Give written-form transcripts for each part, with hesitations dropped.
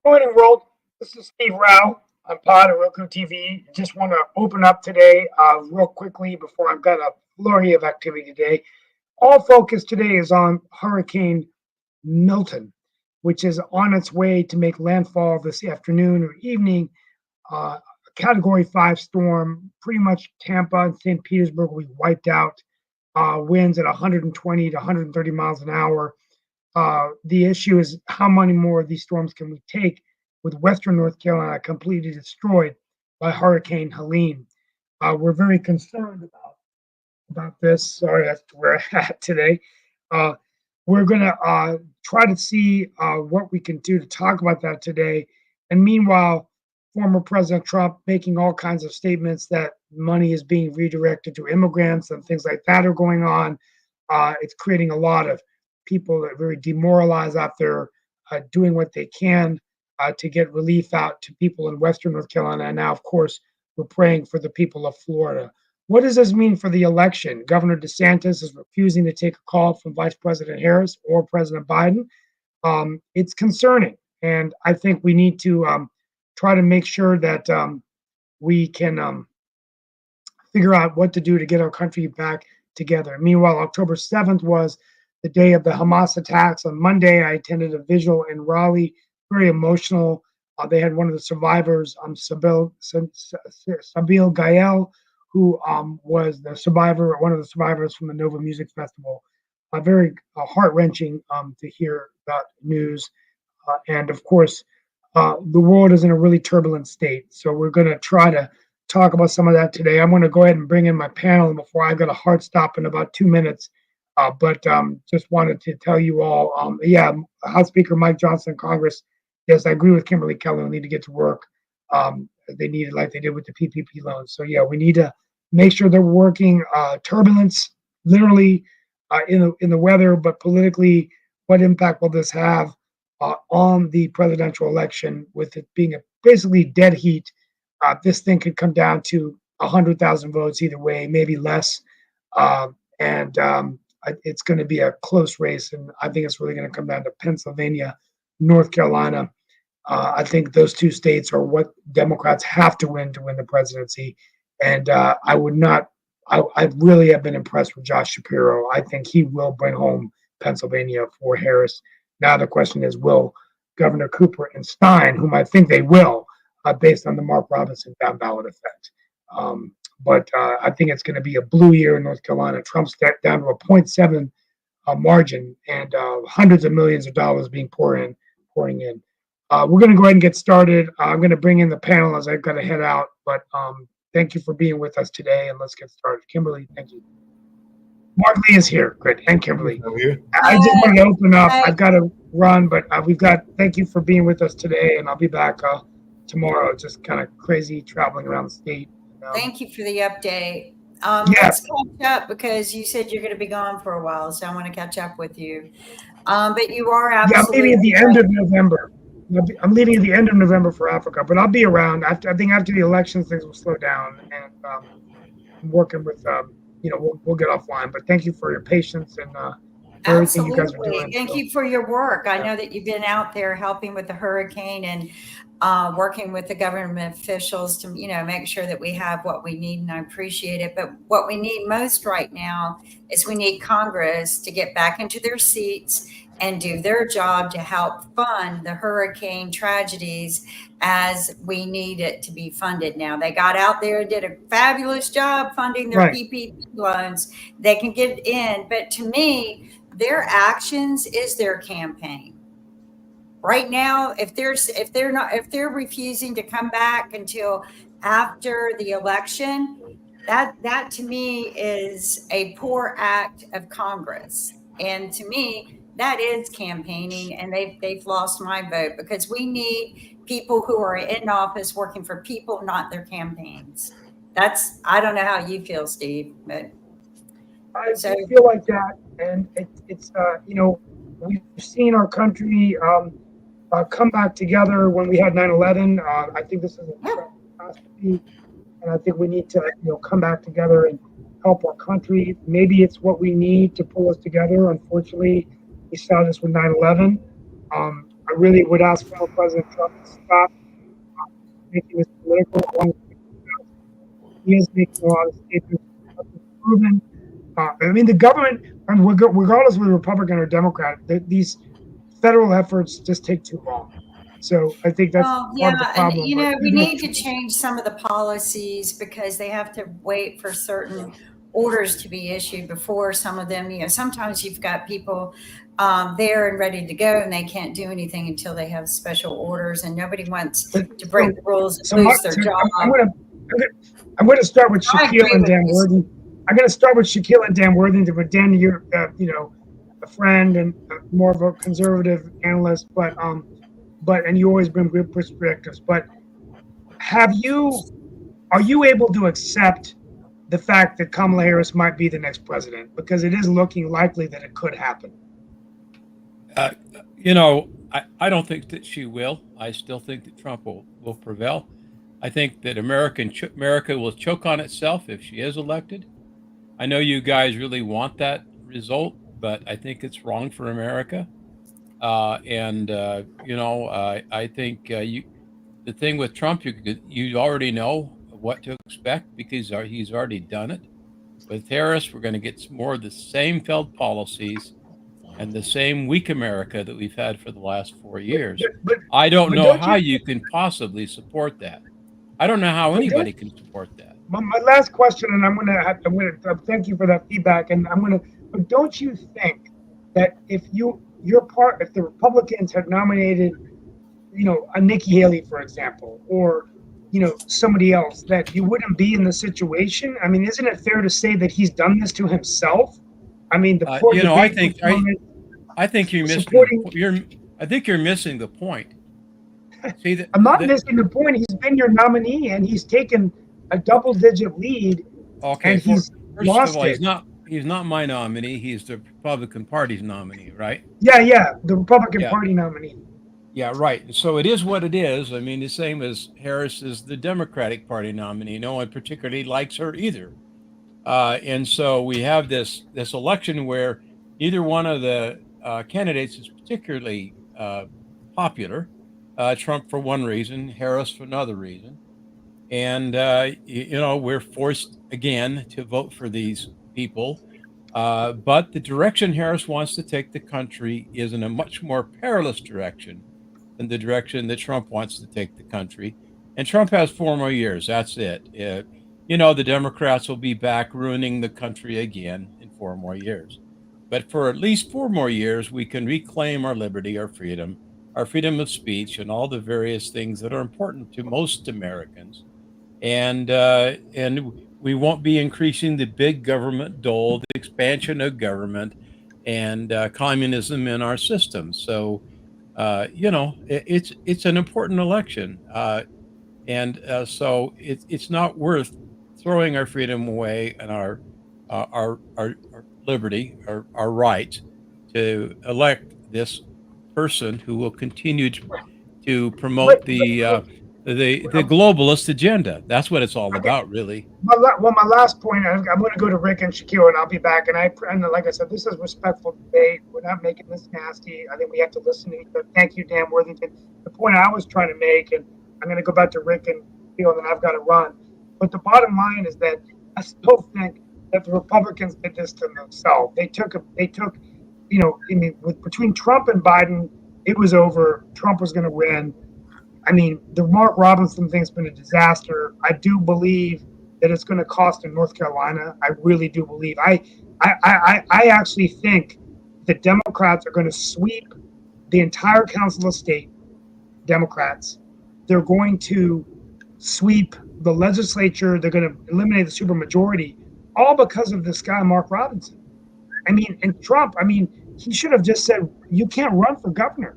Morning, world. This is Steve Rao on Pod and Roku TV. Just want to open up today real quickly before I've got a flurry of activity today. All focus today is on Hurricane Milton, which is on its way to make landfall this afternoon or evening. A Category 5 storm, pretty much Tampa and St. Petersburg will be wiped out. Winds at 120 to 130 miles an hour. The issue is how many more of these storms can we take with Western North Carolina completely destroyed by Hurricane Helene. We're very concerned about this. Sorry, that's where I'm at today. Uh, we're going to try to see what we can do to talk about that today. And meanwhile, former President Trump making all kinds of statements that money is being redirected to immigrants and things like that are going on. It's creating a lot of people that are very demoralized out there doing what they can to get relief out to people in Western North Carolina. And now, of course, we're praying for the people of Florida. What does this mean for the election? Governor DeSantis is refusing to take a call from Vice President Harris or President Biden. It's concerning. And I think we need to try to make sure that we can figure out what to do to get our country back together. Meanwhile, October 7th was the day of the Hamas attacks. On Monday, I attended a vigil in Raleigh, very emotional. They had one of the survivors, Sabil Gael, who was the survivor, one of the survivors from the Nova Music Festival. Very heart-wrenching to hear that news. And of course, the world is in a really turbulent state. So we're going to try to talk about some of that today. I'm going to go ahead and bring in my panel before I've got a hard stop in about 2 minutes. But just wanted to tell you all, House Speaker Mike Johnson, Congress, yes, I agree with Kimberly Keller. We need to get to work. They need it like they did with the PPP loans. So yeah, we need to make sure that we're working. Turbulence, literally in the weather, but politically, what impact will this have on the presidential election? With it being basically dead heat, this thing could come down to 100,000 votes either way, maybe less, and it's going to be a close race. And I think it's really going to come down to Pennsylvania, North Carolina. I think those two states are what Democrats have to win the presidency. And I really have been impressed with Josh Shapiro. I think he will bring home Pennsylvania for Harris. Now the question is, will Governor Cooper and Stein, whom I think they will, based on the Mark Robinson down ballot effect. But I think it's going to be a blue year in North Carolina. Trump's down to a 0.7 margin and hundreds of millions of dollars being pouring in. We're going to go ahead and get started. I'm going to bring in the panel as I've got to head out. But thank you for being with us today, and let's get started. Kimberly, thank you. Mark Lee is here. Good. And Kimberly. I just wanted to open up. I've got to run, but thank you for being with us today, and I'll be back tomorrow. Just kind of crazy traveling around the state. Thank you for the update. Yes. Let's catch up because you said you're going to be gone for a while, so I want to catch up with you. But you are absolutely. I'm leaving at the end of November. I'm leaving at the end of November for Africa, but I'll be around. I think after the elections, things will slow down, and I'm working with, we'll get offline. But thank you for your patience and everything you guys are doing. Thank you for your work. I know that you've been out there helping with the hurricane and working with the government officials to, make sure that we have what we need, and I appreciate it. But what we need most right now is we need Congress to get back into their seats and do their job to help fund the hurricane tragedies as we need it to be funded now. They got out there and did a fabulous job funding their PPP loans. They can get in, but to me, their actions is their campaign. Right now, if they're refusing to come back until after the election, that to me is a poor act of Congress. And to me, that is campaigning, and they've lost my vote because we need people who are in office working for people, not their campaigns. I don't know how you feel, Steve, but I feel like that, and it's we've seen our country come back together when we had 9/11. I think this is a catastrophe, and I think we need to come back together and help our country. Maybe it's what we need to pull us together. Unfortunately, we saw this with 9/11. I really would ask fellow President Trump to stop making this political. He is making a lot of statements proven. I mean, the government, I mean, regardless of whether Republican or Democrat, these federal efforts just take too long. So I think that's Well, part of the yeah, and problem. you But know, we even need to change some of the policies because they have to wait for certain orders to be issued before some of them, you know, sometimes you've got people there and ready to go and they can't do anything until they have special orders and nobody wants to break the rules and lose their job. I'm going to start with I Shaquille agree and with Dan you. Worthington. I'm going to start with Shaquille and Dan Worthington. But Dan, you're a friend and more of a conservative analyst, but and you always bring good perspectives. But are you able to accept the fact that Kamala Harris might be the next president, because it is looking likely that it could happen? I don't think that she will. I still think that Trump will prevail. I think that America will choke on itself if she is elected. I know you guys really want that result, but I think it's wrong for America. I think the thing with Trump, you already know what to expect because he's already done it. With Harris, we're going to get more of the same failed policies and the same weak America that we've had for the last 4 years. I don't know how you can possibly support that. I don't know how anybody can support that. My last question, and I'm going to thank you for that feedback, and but don't you think that if the Republicans had nominated, a Nikki Haley, for example, or somebody else, that you wouldn't be in the situation? I mean, isn't it fair to say that he's done this to himself? I mean, I think you're missing. I think you're missing the point. See, I'm not missing the point. He's been your nominee, and he's taken a double-digit lead. Okay, and he's lost it. He's not my nominee. He's the Republican Party's nominee, right? Yeah, the Republican Party nominee. Yeah, right. So it is what it is. I mean, the same as Harris is the Democratic Party nominee. No one particularly likes her either. And so we have this election where neither one of the candidates is particularly popular. Trump for one reason, Harris for another reason. And, we're forced again to vote for these people. But the direction Harris wants to take the country is in a much more perilous direction than the direction that Trump wants to take the country. And Trump has 4 more years. That's it. The Democrats will be back ruining the country again in 4 more years. But for at least 4 more years, we can reclaim our liberty, our freedom of speech, and all the various things that are important to most Americans. And we won't be increasing the big government dole, the expansion of government, and communism in our system. So, it's an important election, so it's not worth throwing our freedom away and our liberty, our right to elect this person who will continue to promote the globalist agenda. That's what it's all about, really. My last point, I'm going to go to Rick and Shaquille, and I'll be back. And like I said, this is respectful debate. We're not making this nasty. I think we have to listen to each other. Thank you, Dan Worthington. The point I was trying to make, and I'm going to go back to Rick and Shaquille, and then I've got to run. But the bottom line is that I still think that the Republicans did this to themselves. They took, between Trump and Biden, it was over. Trump was going to win. I mean, the Mark Robinson thing's been a disaster. I do believe that it's going to cost in North Carolina. I really do believe. I actually think the Democrats are going to sweep the entire Council of State, Democrats. They're going to sweep the legislature. They're going to eliminate the supermajority, all because of this guy, Mark Robinson. I mean, and Trump, he should have just said, you can't run for governor.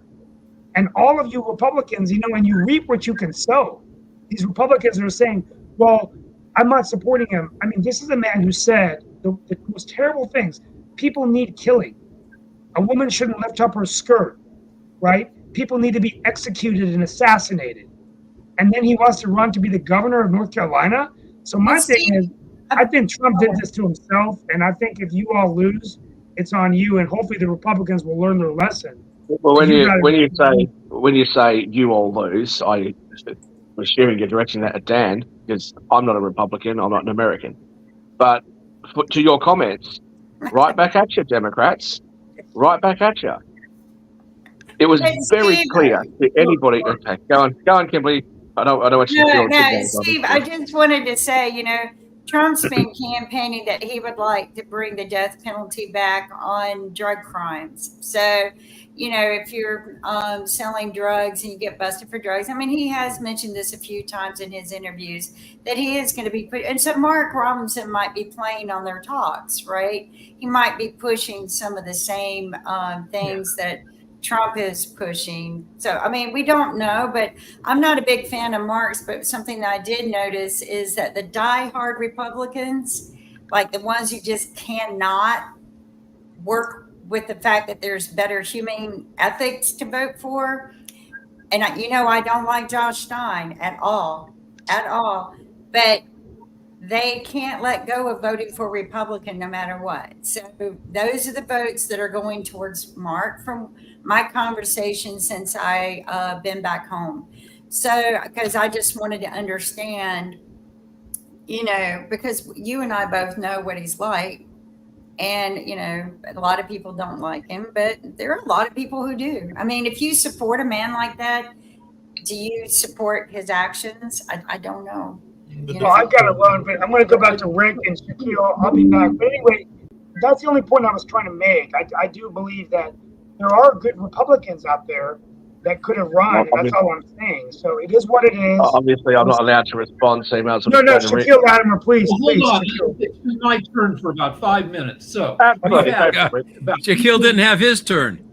And all of you Republicans, and you reap what you can sow. These Republicans are saying, well, I'm not supporting him. I mean, this is a man who said the most terrible things. People need killing. A woman shouldn't lift up her skirt, right? People need to be executed and assassinated. And then he wants to run to be the governor of North Carolina. So my thing is, I think Trump did this to himself. And I think if you all lose, it's on you. And hopefully the Republicans will learn their lesson. Well, when you say when you say you all lose, I'm assuming you're directing that at Dan, because I'm not a Republican, I'm not an American. But to your comments, right back at you, Democrats. Right back at you. It was But very Steve, clear to anybody. Okay, go on, Kimberly. I don't want you to feel no, Steve, I just wanted to say, Trump's been campaigning that he would like to bring the death penalty back on drug crimes. So, if you're selling drugs and you get busted for drugs, I mean, he has mentioned this a few times in his interviews that he is going to be put. And so Mark Robinson might be playing on their talks, right? He might be pushing some of the same things that Trump is pushing. So, I mean, we don't know, but I'm not a big fan of Mark's, but something that I did notice is that the diehard Republicans, like the ones who just cannot work with the fact that there's better humane ethics to vote for. And I don't like Josh Stein at all, but they can't let go of voting for Republican no matter what. So those are the votes that are going towards Mark from my conversation since I been back home. So, because I just wanted to understand, because you and I both know what he's like. And, a lot of people don't like him, but there are a lot of people who do. I mean, if you support a man like that, do you support his actions? I don't know. Well, I've got to run, but I'm going to go back to Rick and Shaquille. I'll be back. But anyway, that's the only point I was trying to make. I do believe that there are good Republicans out there that could have run, and that's all I'm saying. So it is what it is. Obviously, I'm not allowed to respond to emails. No, Shaquille Latimer, please, Well, please. hold on. Shaquille. It's my turn for about 5 minutes. So Absolutely. Shaquille didn't have his turn.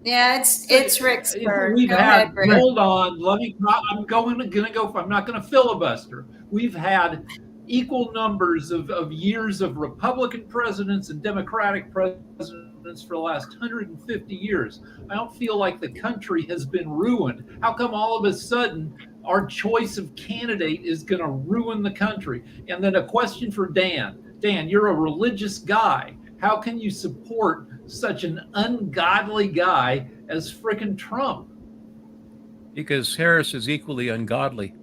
Yeah, it's Rick's turn. We've Go had, ahead, Rick. hold on, I'm not going to filibuster. We've had equal numbers of years of Republican presidents and Democratic presidents for the last 150 years. I don't feel like the country has been ruined. How come all of a sudden our choice of candidate is going to ruin the country? And then a question for Dan. Dan, you're a religious guy. How can you support such an ungodly guy as frickin' Trump? Because Harris is equally ungodly.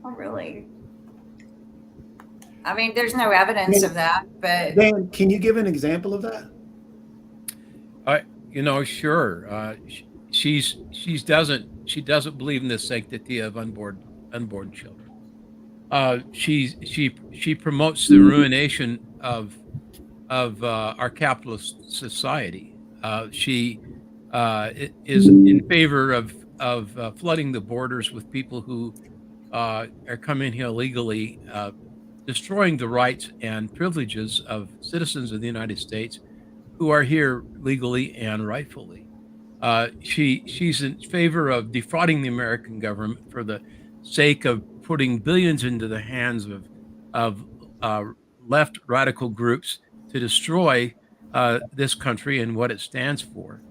Oh, really? I mean, there's no evidence of that, but Dan, can you give an example of that? Sure. She doesn't believe in the sanctity of unborn children. She promotes the ruination of our capitalist society. She is in favor of flooding the borders with people who are coming here illegally, destroying the rights and privileges of citizens of the United States who are here legally and rightfully. She's in favor of defrauding the American government for the sake of putting billions into the hands of left radical groups to destroy this country and what it stands for.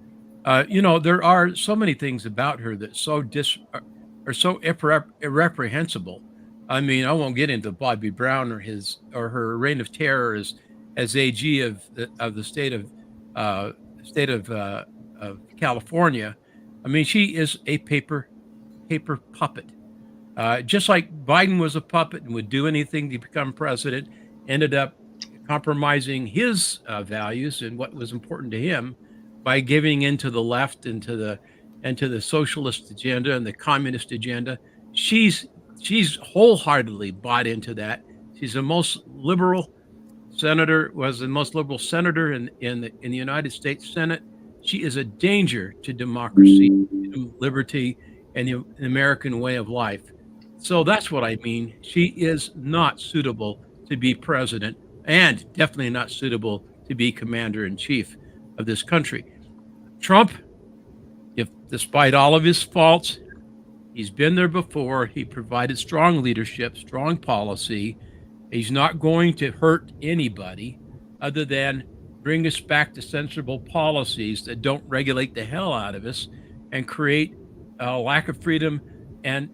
There are so many things about her that are so irreprehensible. I mean, I won't get into Bobby Brown or her reign of terror as AG of the state of California. I mean, she is a paper puppet. Just like Biden was a puppet and would do anything to become president, ended up compromising his values and what was important to him by giving into the left and to the socialist agenda and the communist agenda. She's wholeheartedly bought into that. She's the most liberal senator, was the most liberal senator in the United States Senate. She is a danger to democracy, liberty, and the American way of life. So that's what I mean. She is not suitable to be president, and definitely not suitable to be commander in chief of this country. Trump, if despite all of his faults, he's been there before. He provided strong leadership, strong policy. He's not going to hurt anybody other than bring us back to sensible policies that don't regulate the hell out of us and create a lack of freedom and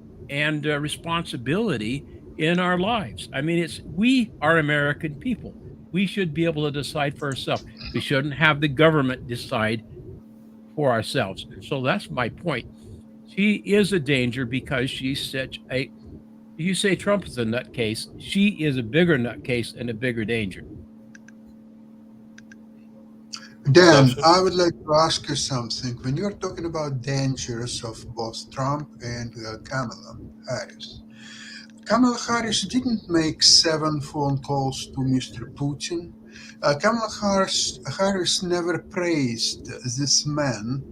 responsibility in our lives. I mean, we are American people. We should be able to decide for ourselves. We shouldn't have the government decide for ourselves. So that's my point. She is a danger because she's such a. You say Trump is a nutcase. She is a bigger nutcase and a bigger danger. Dan, Sasha? I would like to ask you something. When you're talking about dangers of both Trump and Kamala Harris, Kamala Harris didn't make 7 phone calls to Mr. Putin. Kamala Harris never praised this man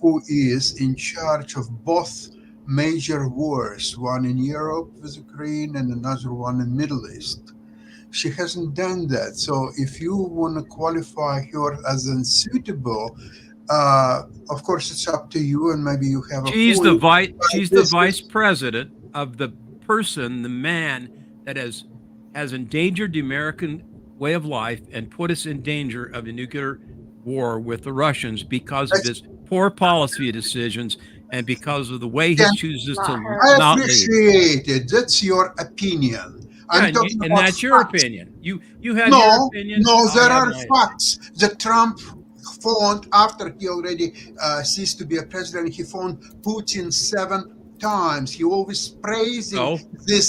who is in charge of both major wars, one in Europe with Ukraine and another one in Middle East. She hasn't done that. So if you want to qualify her as unsuitable, of course it's up to you, and maybe you have a She's the point. she's the vice president of the person, the man that has endangered the American way of life and put us in danger of a nuclear war with the Russians because of his poor policy decisions and because of the way he Yeah. chooses Not to her. I not lead. appreciate it. That's your opinion. I'm And, talking and about that's your facts. opinion. You have your No, opinion. no, I there have are my facts. That Trump phoned, after he already ceased to be a president, he phoned Putin 7 times. He always praising So? this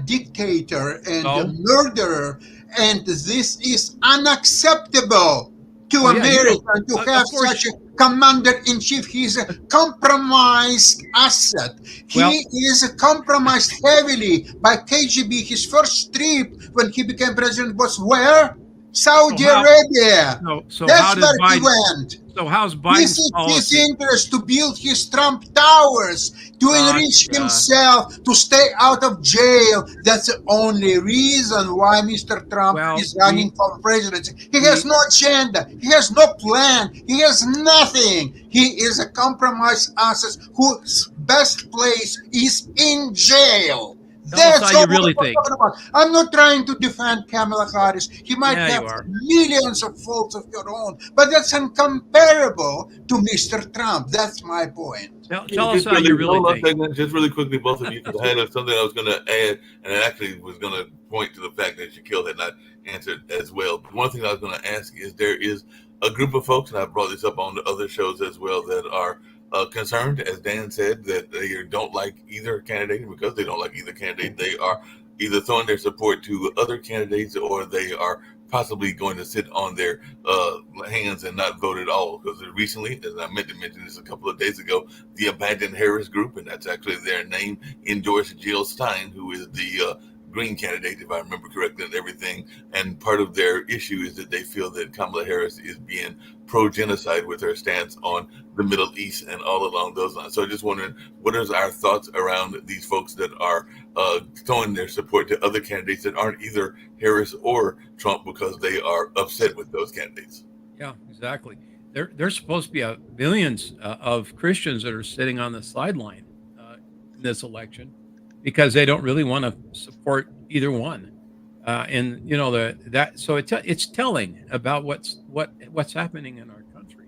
dictator and So? murderer, and this is unacceptable to Oh, yeah, you America don't- to of have course- such a commander-in-chief. He's a compromised asset. Well- He is compromised heavily by KGB. His first trip when he became president was where? Saudi So how- Arabia. So That's how does where he Biden? went. So how's This Biden's is his policy? interest to build his Trump towers, to enrich Gotcha. himself, to stay out of jail. That's the only reason why Mr. Trump Well, is running for presidency. He has no agenda. He has no plan. He has nothing. He is a compromised asset whose best place is in jail. Tell us how you all really I'm think. talking about. I'm not trying to defend Kamala Harris. He might Yeah, you have are. millions of faults of your own, but that's incomparable to Mr. Trump. That's my point. Tell us how you really think. Just really quickly, both of you, because I had something I was going to add, and I actually was going to point to the fact that Shaquille had not answered as well. But one thing I was going to ask is there is a group of folks, and I've brought this up on the other shows as well, that are concerned, as Dan said, that they don't like either candidate. And because they don't like either candidate, they are either throwing their support to other candidates or they are possibly going to sit on their hands and not vote at all. Because recently, as I meant to mention this a couple of days ago, the Abandon Harris group, and that's actually their name, endorsed Jill Stein, who is the Green candidate, if I remember correctly, and everything. And part of their issue is that they feel that Kamala Harris is being pro-genocide with her stance on the Middle East and all along those lines. So just wondering, what is our thoughts around these folks that are throwing their support to other candidates that aren't either Harris or Trump because they are upset with those candidates? Yeah, exactly. There's supposed to be millions of Christians that are sitting on the sideline in this election because they don't really want to support either one. And you know so it's telling about what's happening in our country.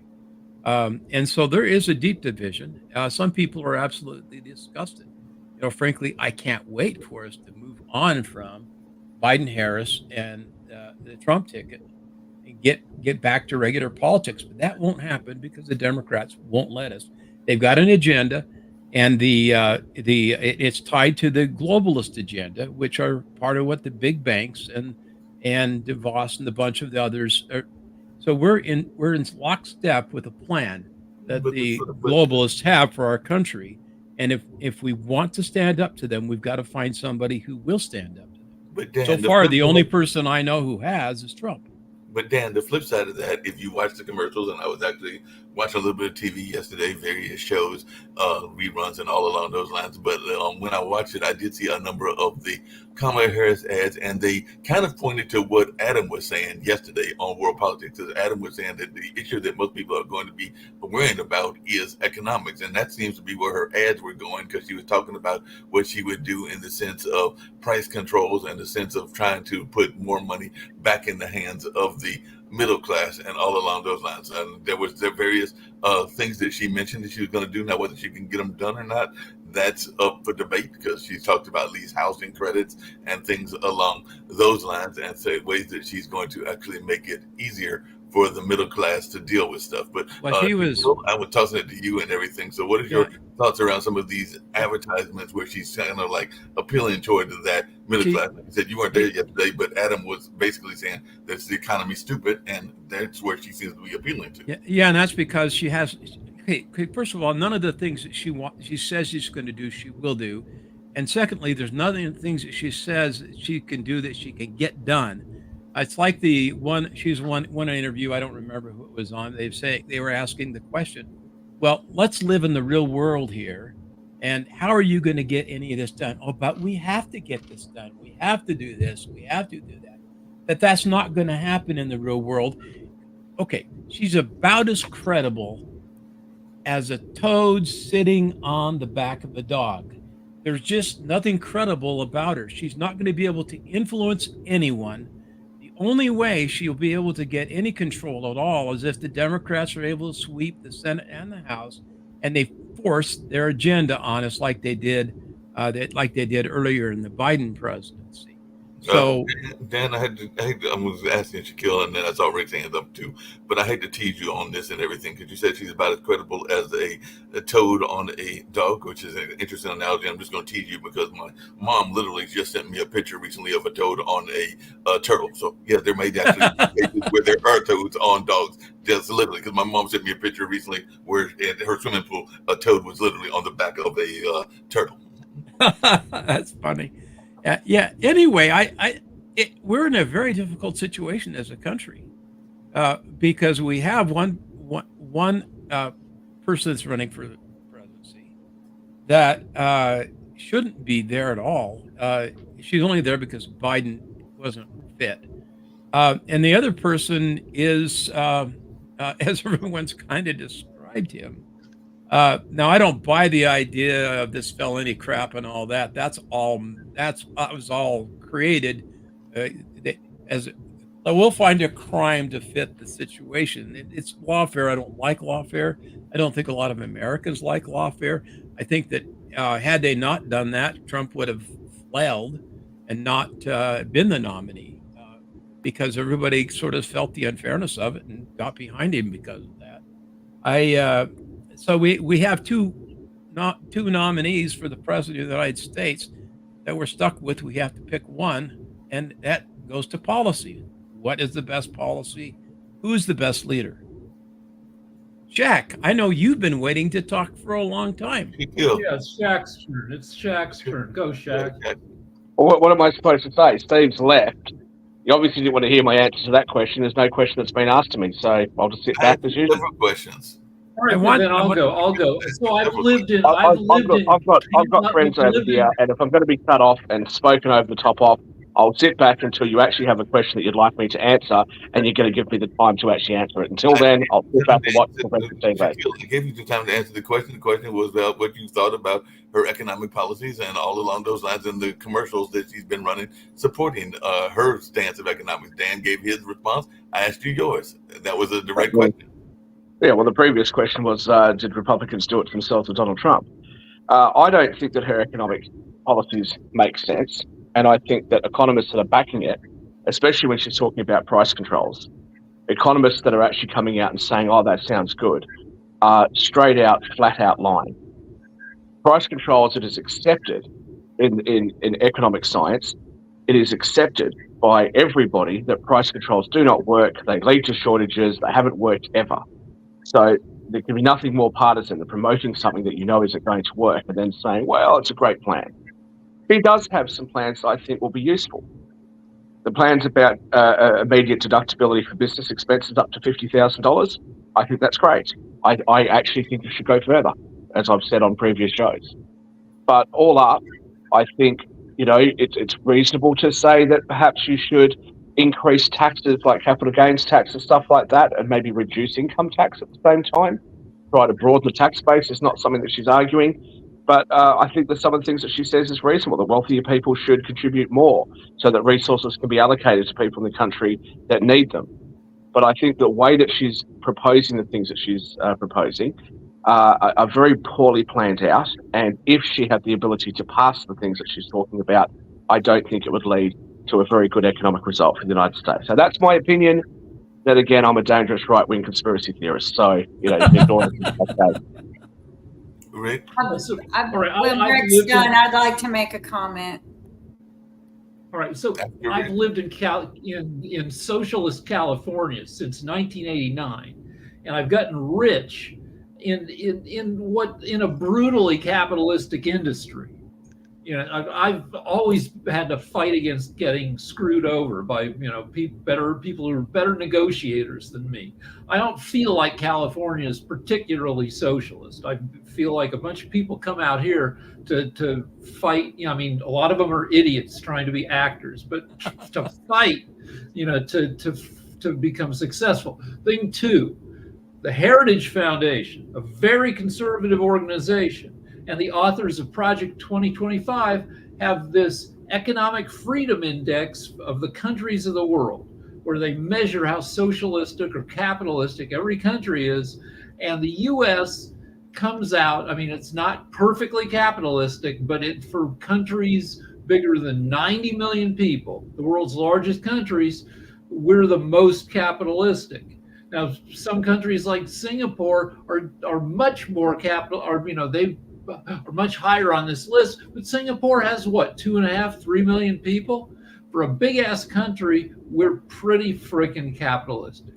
And so there is a deep division. Some people are absolutely disgusted. You know, frankly, I can't wait for us to move on from Biden, Harris, and the Trump ticket and get back to regular politics. But that won't happen because the Democrats won't let us. They've got an agenda, and it's tied to the globalist agenda, which are part of what the big banks and DeVos and a bunch of the others are. So we're in lockstep with a plan that the globalists have for our country, and if we want to stand up to them, we've got to find somebody who will stand up to them. But Dan, So far, the only person I know who has is Trump. But Dan, the flip side of that, if you watch the commercials, and I was actually watching a little bit of TV yesterday, various shows, reruns, and all along those lines. But when I watched it, I did see a number of the Kamala Harris ads, and they kind of pointed to what Adam was saying yesterday on World Politics. Because Adam was saying that the issue that most people are going to be worrying about is economics, and that seems to be where her ads were going, because she was talking about what she would do in the sense of price controls and the sense of trying to put more money back in the hands of the middle class and all along those lines. And there various things that she mentioned that she was going to do. Now, whether she can get them done or not, that's up for debate, because she talked about lease housing credits and things along those lines, and say ways that she's going to actually make it easier for the middle class to deal with stuff. But Well, she was. I was tossing it to you and everything. So what is your thoughts around some of these advertisements where she's kind of like appealing toward that middle class? Like you said, you weren't there yesterday, but Adam was basically saying that the economy's stupid, and that's where she seems to be appealing to. Yeah, and that's because she has. Okay, first of all, none of the things that she says she's going to do, she will do, and secondly, there's nothing things that she says that she can do that she can get done. It's like the one interview, I don't remember who it was on. They were asking the question, well, let's live in the real world here, and how are you going to get any of this done? Oh, but we have to get this done. We have to do this. We have to do that. That's not going to happen in the real world. Okay, she's about as credible as a toad sitting on the back of a dog. There's just nothing credible about her. She's not going to be able to influence anyone. The only way she'll be able to get any control at all is if the Democrats are able to sweep the Senate and the House, and they force their agenda on us like they did earlier in the Biden presidency. So, Dan, I was asking Shaquille, and then I saw Rick's hands up too. But I hate to tease you on this and everything because you said she's about as credible as a toad on a dog, which is an interesting analogy. I'm just going to tease you because my mom literally just sent me a picture recently of a toad on a turtle. So yeah, there may actually be cases where there are toads on dogs, just literally. Because my mom sent me a picture recently where in her swimming pool, a toad was literally on the back of a turtle. That's funny. Yeah. Anyway, we're in a very difficult situation as a country because we have one person that's running for the presidency that shouldn't be there at all. She's only there because Biden wasn't fit, and the other person is, as everyone's kind of described him. Now, I don't buy the idea of this felony crap and all that. That was all created we'll find a crime to fit the situation. It's lawfare. I don't like lawfare. I don't think a lot of Americans like lawfare. I think that had they not done that, Trump would have flailed and not been the nominee because everybody sort of felt the unfairness of it and got behind him because of that. So we have two nominees for the president of the United States that we're stuck with. We have to pick one, and that goes to policy. What is the best policy? Who's the best leader? Jack, I know you've been waiting to talk for a long time. Yeah, it's Shaq's turn. It's Shaq's turn. Go, Shaq. Well, what am I supposed to say? Steve's left. You obviously didn't want to hear my answer to that question. There's no question that's been asked to me, so I'll just sit back as usual. Different questions. All right, then I'll go. So I've got friends over here, and if I'm going to be cut off and spoken over the top of, I'll sit back until you actually have a question that you'd like me to answer, and you're going to give me the time to actually answer it. Until then, I'll sit back and watch the rest of the TV. I gave you the time to answer the question. The question was about what you thought about her economic policies and all along those lines in the commercials that she's been running, supporting her stance of economics. Dan gave his response. I asked you yours. That was a direct question. Yeah, well, the previous question was, did Republicans do it themselves with Donald Trump? I don't think that her economic policies make sense. And I think that economists that are backing it, especially when she's talking about price controls, economists that are actually coming out and saying, oh, that sounds good, are straight out, flat out lying. Price controls, it is accepted in economic science, it is accepted by everybody that price controls do not work, they lead to shortages, they haven't worked ever. So there can be nothing more partisan than promoting something that you know isn't going to work and then saying, well, it's a great plan. He does have some plans that I think will be useful. The plans about immediate deductibility for business expenses up to $50,000, I think that's great. I actually think you should go further, as I've said on previous shows. But all up, I think, it's reasonable to say that perhaps you should increase taxes like capital gains tax and stuff like that, and maybe reduce income tax at the same time. Try to broaden the tax base is not something that she's arguing. But I think that some of the things that she says is reasonable. The wealthier people should contribute more so that resources can be allocated to people in the country that need them. But I think the way that she's proposing the things that she's proposing are very poorly planned out. And if she had the ability to pass the things that she's talking about, I don't think it would lead to a very good economic result for the United States. So that's my opinion. then again, I'm a dangerous right-wing conspiracy theorist, so you know you can ignore it. Okay. Rick? So, I've, all right, when I've Rick's lived in- done, I'd like to make a comment. All right, so After I've Rick. lived in socialist California since 1989, and I've gotten rich in a brutally capitalistic industry. You know, I've always had to fight against getting screwed over by people who are better negotiators than me. I don't feel like California is particularly socialist. I feel like a bunch of people come out here to fight. You know, I mean, a lot of them are idiots trying to be actors, but to fight, you know, to become successful. Thing two, the Heritage Foundation, a very conservative organization, and the authors of Project 2025 have this economic freedom index of the countries of the world, where they measure how socialistic or capitalistic every country is. And the US comes out, I mean, it's not perfectly capitalistic, but for countries bigger than 90 million people, the world's largest countries, we're the most capitalistic. Now, some countries like Singapore are much more they are much higher on this list, but Singapore has what, 2.5, 3 million people? For a big ass country, we're pretty freaking capitalistic.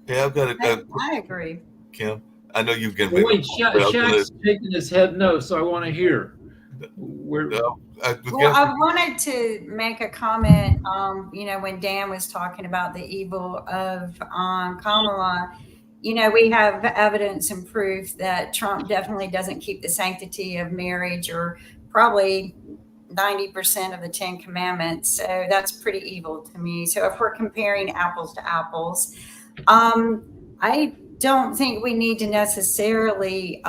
Yeah, I've got I agree. Kim. I know you've got Wait, Shaq's shaking his head no, so I want to hear. Well, I wanted to make a comment. You know, when Dan was talking about the evil of Kamala, you know, we have evidence and proof that Trump definitely doesn't keep the sanctity of marriage, or probably 90% of the 10 commandments. So that's pretty evil to me. So if we're comparing apples to apples, I don't think we need to necessarily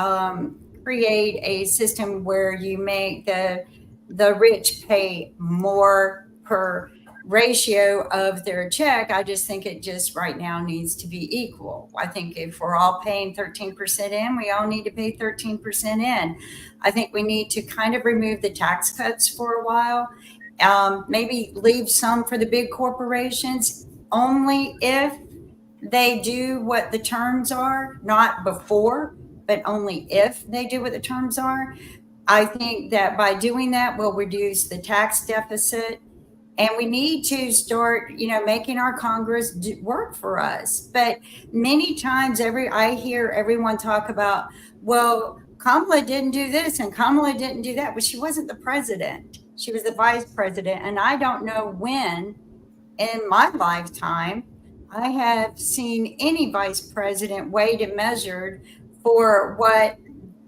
create a system where you make the rich pay more per ratio of their check. I just think it just right now needs to be equal. I think if we're all paying 13% in, we all need to pay 13% in. I think we need to kind of remove the tax cuts for a while. Maybe leave some for the big corporations, only if they do what the terms are, not before, but only if they do what the terms are. I think that by doing that, we'll reduce the tax deficit. And we need to start, you know, making our Congress work for us. But many times I hear everyone talk about, well, Kamala didn't do this and Kamala didn't do that. But she wasn't the president. She was the vice president. And I don't know when in my lifetime I have seen any vice president weighed and measured for what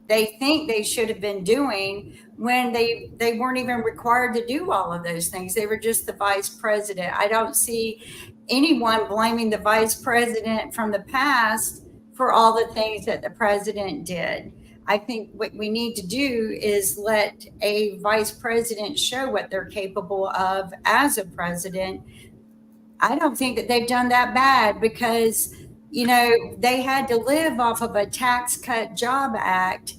they think they should have been doing when they weren't even required to do all of those things. They were just the vice president. I don't see anyone blaming the vice president from the past for all the things that the president did. I think what we need to do is let a vice president show what they're capable of as a president. I don't think that they've done that bad because, you know, they had to live off of a tax cut job act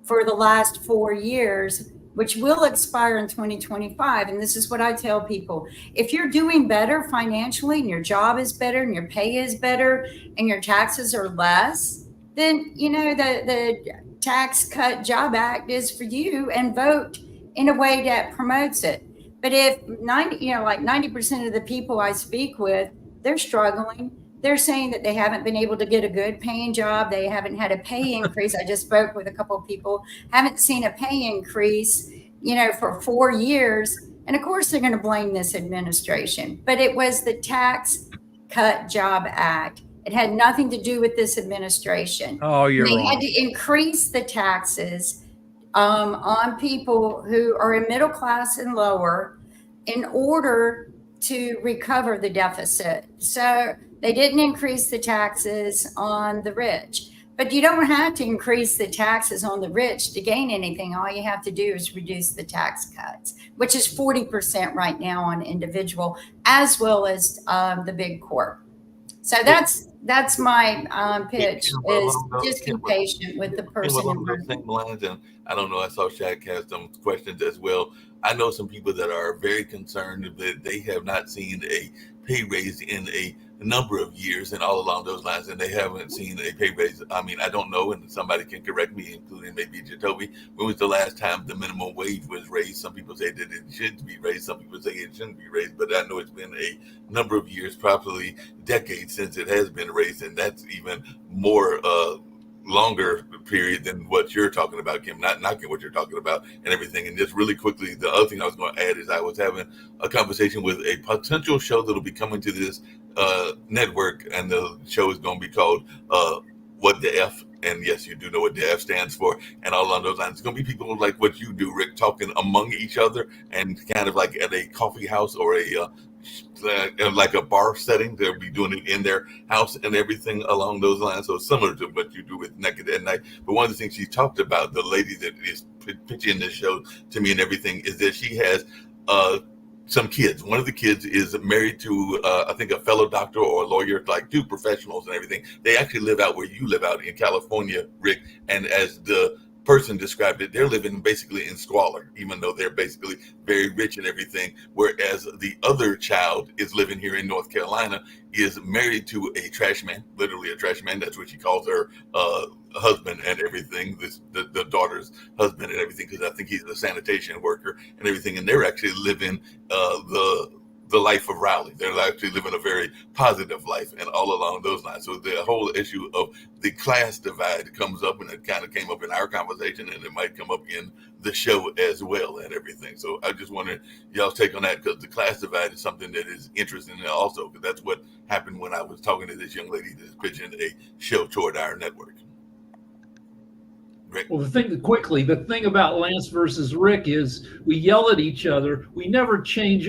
for the last 4 years, which will expire in 2025. And this is what I tell people. If you're doing better financially and your job is better and your pay is better and your taxes are less, then, you know, the tax cut job act is for you, and vote in a way that promotes it. But if 90% of the people I speak with, they're struggling. They're saying that they haven't been able to get a good paying job. They haven't had a pay increase. I just spoke with a couple of people, haven't seen a pay increase, you know, for 4 years. And of course, they're going to blame this administration. But it was the Tax Cut Job Act. It had nothing to do with this administration. Oh, you're They wrong. had to increase the taxes on people who are in middle class and lower in order to recover the deficit. So they didn't increase the taxes on the rich. But you don't have to increase the taxes on the rich to gain anything. All you have to do is reduce the tax cuts, which is 40% right now on individual, as well as the big corp. So that's my pitch, is just be patient with the person. Along those same lines, and I don't know. I saw Shaq has some questions as well. I know some people that are very concerned that they have not seen a pay raise in a number of years and all along those lines, and they haven't seen a pay raise. I mean, I don't know, and somebody can correct me, including maybe Jacoby. When was the last time the minimum wage was raised? Some people say that it should be raised. Some people say it shouldn't be raised, but I know it's been a number of years, probably decades, since it has been raised, and that's even more longer period than what you're talking about, Kim, not knocking what you're talking about and everything. And just really quickly, the other thing I was going to add is I was having a conversation with a potential show that'll be coming to this network, and the show is going to be called What the F? And yes, you do know what the F stands for, and all along those lines. It's going to be people like what you do, Rick, talking among each other and kind of like at a coffee house or like a bar setting. They'll be doing it in their house and everything along those lines. So similar to what you do with Naked at Night. But one of the things she talked about, the lady that is pitching this show to me and everything, is that she has some kids. One of the kids is married to, I think, a fellow doctor or a lawyer, like two professionals and everything. They actually live out where you live out in California, Rick. And as the person described it, they're living basically in squalor, even though they're basically very rich and everything. Whereas the other child is living here in North Carolina, is married to a trash man, literally a trash man. That's what she calls her husband and everything, the daughter's husband and everything, because I think he's a sanitation worker and everything. And they're actually living the life of Raleigh. They're actually living a very positive life and all along those lines. So the whole issue of the class divide comes up, and it kind of came up in our conversation, and it might come up in the show as well and everything. So I just wanted y'all's take on that, because the class divide is something that is interesting also, because that's what happened when I was talking to this young lady that's pitching a show toward our network. Rick. Well, the thing about Lance versus Rick is we yell at each other. We never change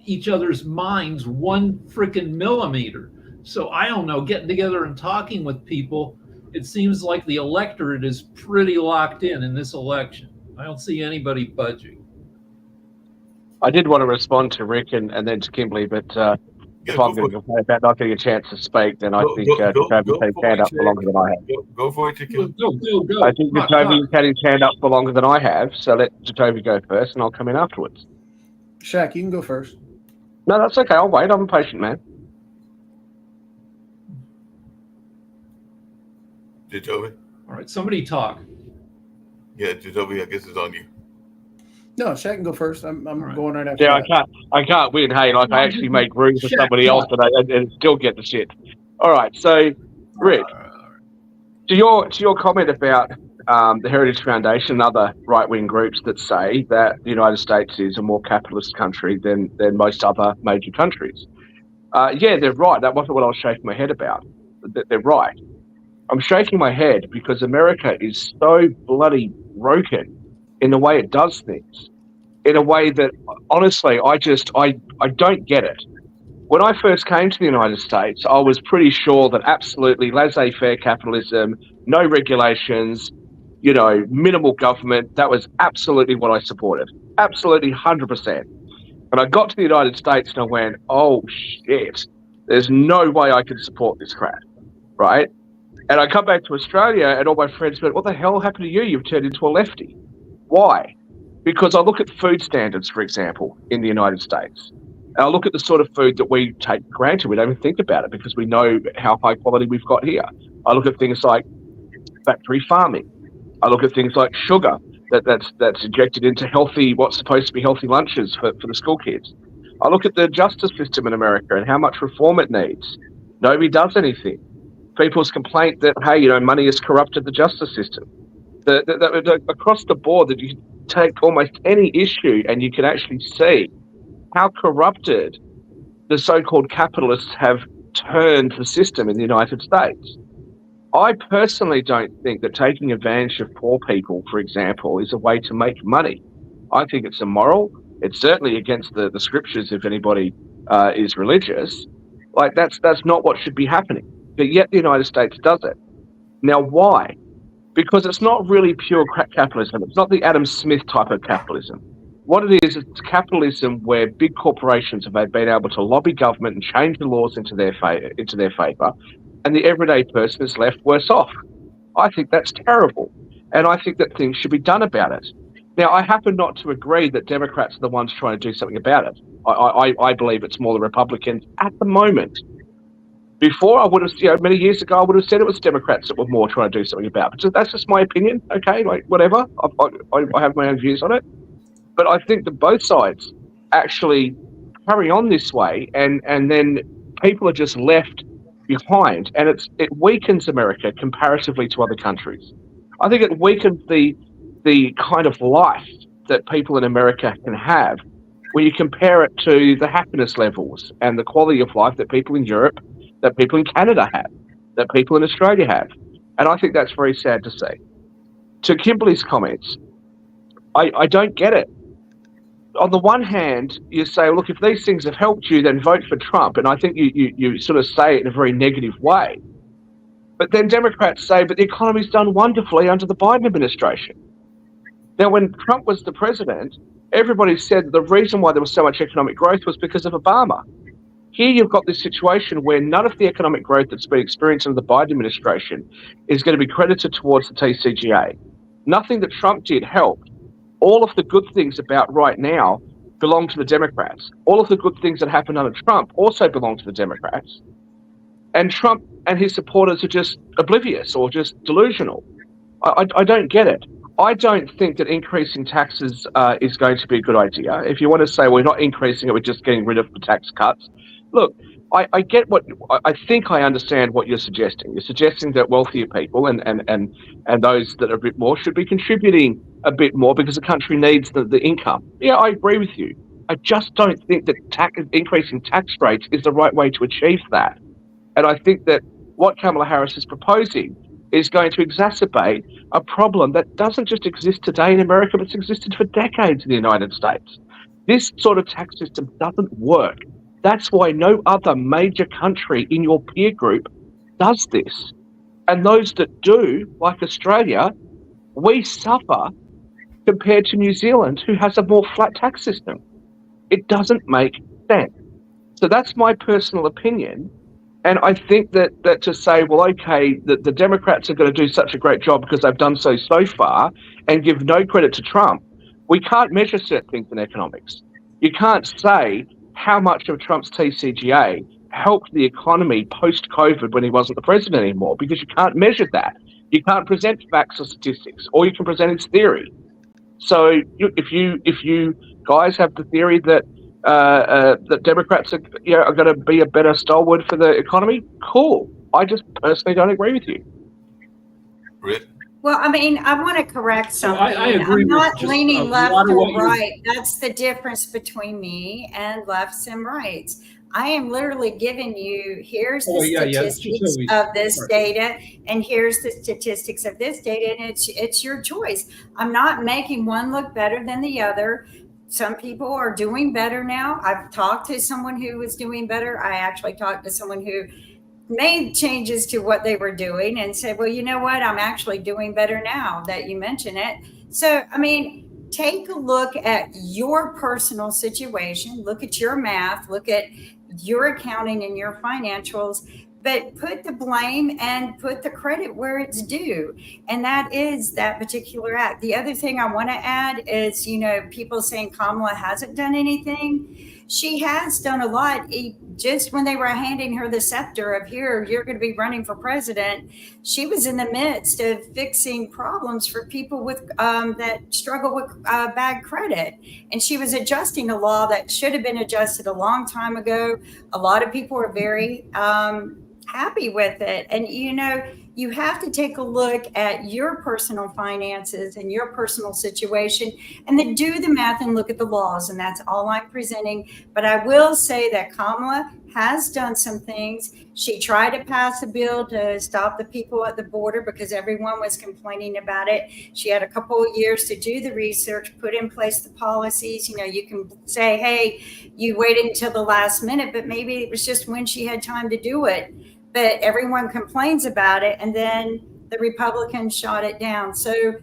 each other's minds one freaking millimeter. So I don't know, getting together and talking with people, it seems like the electorate is pretty locked in this election. I don't see anybody budging. I did want to respond to Rick and then to Kimberly, but if I'm going to complain about not getting a chance to speak, then I think Jacoby's had his hand up for longer than I have. Go for it, Kim. Go. I think Jacoby's had his hand up for longer than I have, so let Jacoby go first, and I'll come in afterwards. Shaq, you can go first. No, that's okay. I'll wait. I'm a patient man. Jacoby? All right, somebody talk. Yeah, Jacoby, I guess it's on you. No, Shaq can go first. I'm right. going right after. Yeah, that. I can't win. Hey, like I actually make room for somebody else, but I still get the shit. All right, so Rick, to your comment about the Heritage Foundation and other right-wing groups that say that the United States is a more capitalist country than most other major countries. Yeah, they're right. That wasn't what I was shaking my head about. They're right. I'm shaking my head because America is so bloody broken in the way it does things, in a way that, honestly, I don't get it. When I first came to the United States, I was pretty sure that absolutely laissez-faire capitalism, no regulations, minimal government, that was absolutely what I supported. Absolutely 100%. And I got to the United States and I went, oh, shit, there's no way I can support this crap, right? And I come back to Australia and all my friends went, what the hell happened to you? You've turned into a lefty. Why? Because I look at food standards, for example, in the United States. And I look at the sort of food that we take for granted. We don't even think about it because we know how high quality we've got here. I look at things like factory farming. I look at things like sugar that's injected into what's supposed to be healthy lunches for the school kids. I look at the justice system in America and how much reform it needs. Nobody does anything. People's complaint that, hey, money has corrupted the justice system. Across the board, that you take almost any issue and you can actually see how corrupted the so-called capitalists have turned the system in the United States. I personally don't think that taking advantage of poor people, for example, is a way to make money. I think it's immoral. It's certainly against the scriptures if anybody is religious. Like, that's not what should be happening. But yet the United States does it. Now, why? Because it's not really pure capitalism. It's not the Adam Smith type of capitalism. What it is, it's capitalism where big corporations have been able to lobby government and change the laws into their favor, and the everyday person is left worse off. I think that's terrible. And I think that things should be done about it. Now, I happen not to agree that Democrats are the ones trying to do something about it. I believe it's more the Republicans at the moment. Before, I would have, many years ago, I would have said it was Democrats that were more trying to do something about it. But that's just my opinion, okay? Like, whatever. I have my own views on it. But I think that both sides actually carry on this way, and then people are just left behind, and it weakens America comparatively to other countries. I think it weakens the kind of life that people in America can have when you compare it to the happiness levels and the quality of life that people in Europe, that people in Canada have, that people in Australia have. And I think that's very sad to see. To Kimberly's comments, I don't get it. On the one hand, you say, look, if these things have helped you, then vote for Trump. And I think you sort of say it in a very negative way. But then Democrats say, but the economy's done wonderfully under the Biden administration. Now, when Trump was the president, everybody said the reason why there was so much economic growth was because of Obama. Here you've got this situation where none of the economic growth that's been experienced under the Biden administration is going to be credited towards the TCGA. Nothing that Trump did helped. All of the good things about right now belong to the Democrats. All of the good things that happened under Trump also belong to the Democrats. And Trump and his supporters are just oblivious or just delusional. I don't get it. I don't think that increasing taxes is going to be a good idea. If you want to say we're not increasing it, we're just getting rid of the tax cuts. Look, I get I think I understand what you're suggesting. You're suggesting that wealthier people and those that are a bit more should be contributing a bit more because the country needs the income. Yeah, I agree with you. I just don't think that increasing tax rates is the right way to achieve that. And I think that what Kamala Harris is proposing is going to exacerbate a problem that doesn't just exist today in America, but it's existed for decades in the United States. This sort of tax system doesn't work. That's why no other major country in your peer group does this. And those that do, like Australia, we suffer compared to New Zealand, who has a more flat tax system. It doesn't make sense. So that's my personal opinion. And I think that to say, well, okay, the Democrats are going to do such a great job because they've done so far and give no credit to Trump, we can't measure certain things in economics. You can't say how much of Trump's TCGA helped the economy post-COVID when he wasn't the president anymore, because you can't measure that. You can't present facts or statistics. All you can present is theory. So if you guys have the theory that Democrats are going to be a better stalwart for the economy, cool. I just personally don't agree with you. Rick? Well, I mean, I want to correct So something. I agree I'm with not just leaning a left lot of what or you're- right. That's the difference between me and lefts and rights. I am literally giving you, here's the statistics of this data, and here's the statistics of this data, and it's your choice. I'm not making one look better than the other. Some people are doing better now. I've talked to someone who was doing better. I actually talked to someone who made changes to what they were doing and said, well, you know what? I'm actually doing better now that you mention it. So, I mean, take a look at your personal situation, look at your math, look at your accounting and your financials, but put the blame and put the credit where it's due. And that is that particular act. The other thing I want to add is, people saying Kamala hasn't done anything. She has done a lot. Just when they were handing her the scepter of here, you're going to be running for president, she was in the midst of fixing problems for people with that struggle with bad credit. And she was adjusting a law that should have been adjusted a long time ago. A lot of people are very happy with it. And, you have to take a look at your personal finances and your personal situation and then do the math and look at the laws. And that's all I'm presenting. But I will say that Kamala has done some things. She tried to pass a bill to stop the people at the border because everyone was complaining about it. She had a couple of years to do the research, put in place the policies. You can say, hey, you waited until the last minute, but maybe it was just when she had time to do it. But everyone complains about it, and then the Republicans shot it down. So,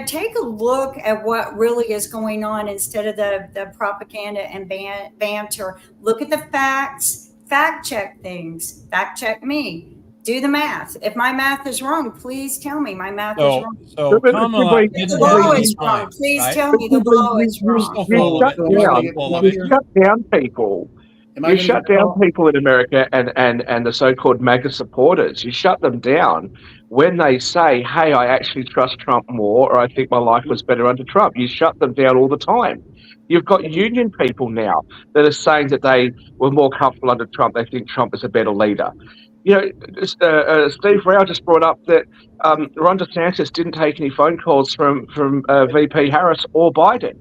take a look at what really is going on instead of the propaganda and banter. Look at the facts, fact check things, fact check me. Do the math. If my math is wrong, please tell me my math is So, wrong. so But- Kamala but- didn't The have law any is wrong. time, Please right? tell me the law is We're wrong. still You full of shut it. So We're down. still full of You it. You shut down people. Am I You gonna shut get down caught? people in America and the so-called MAGA supporters. You shut them down when they say, "Hey, I actually trust Trump more," or "I think my life was better under Trump." You shut them down all the time. You've got union people now that are saying that they were more comfortable under Trump. They think Trump is a better leader. You know, Steve Rao just brought up that Ron DeSantis didn't take any phone calls from VP Harris or Biden.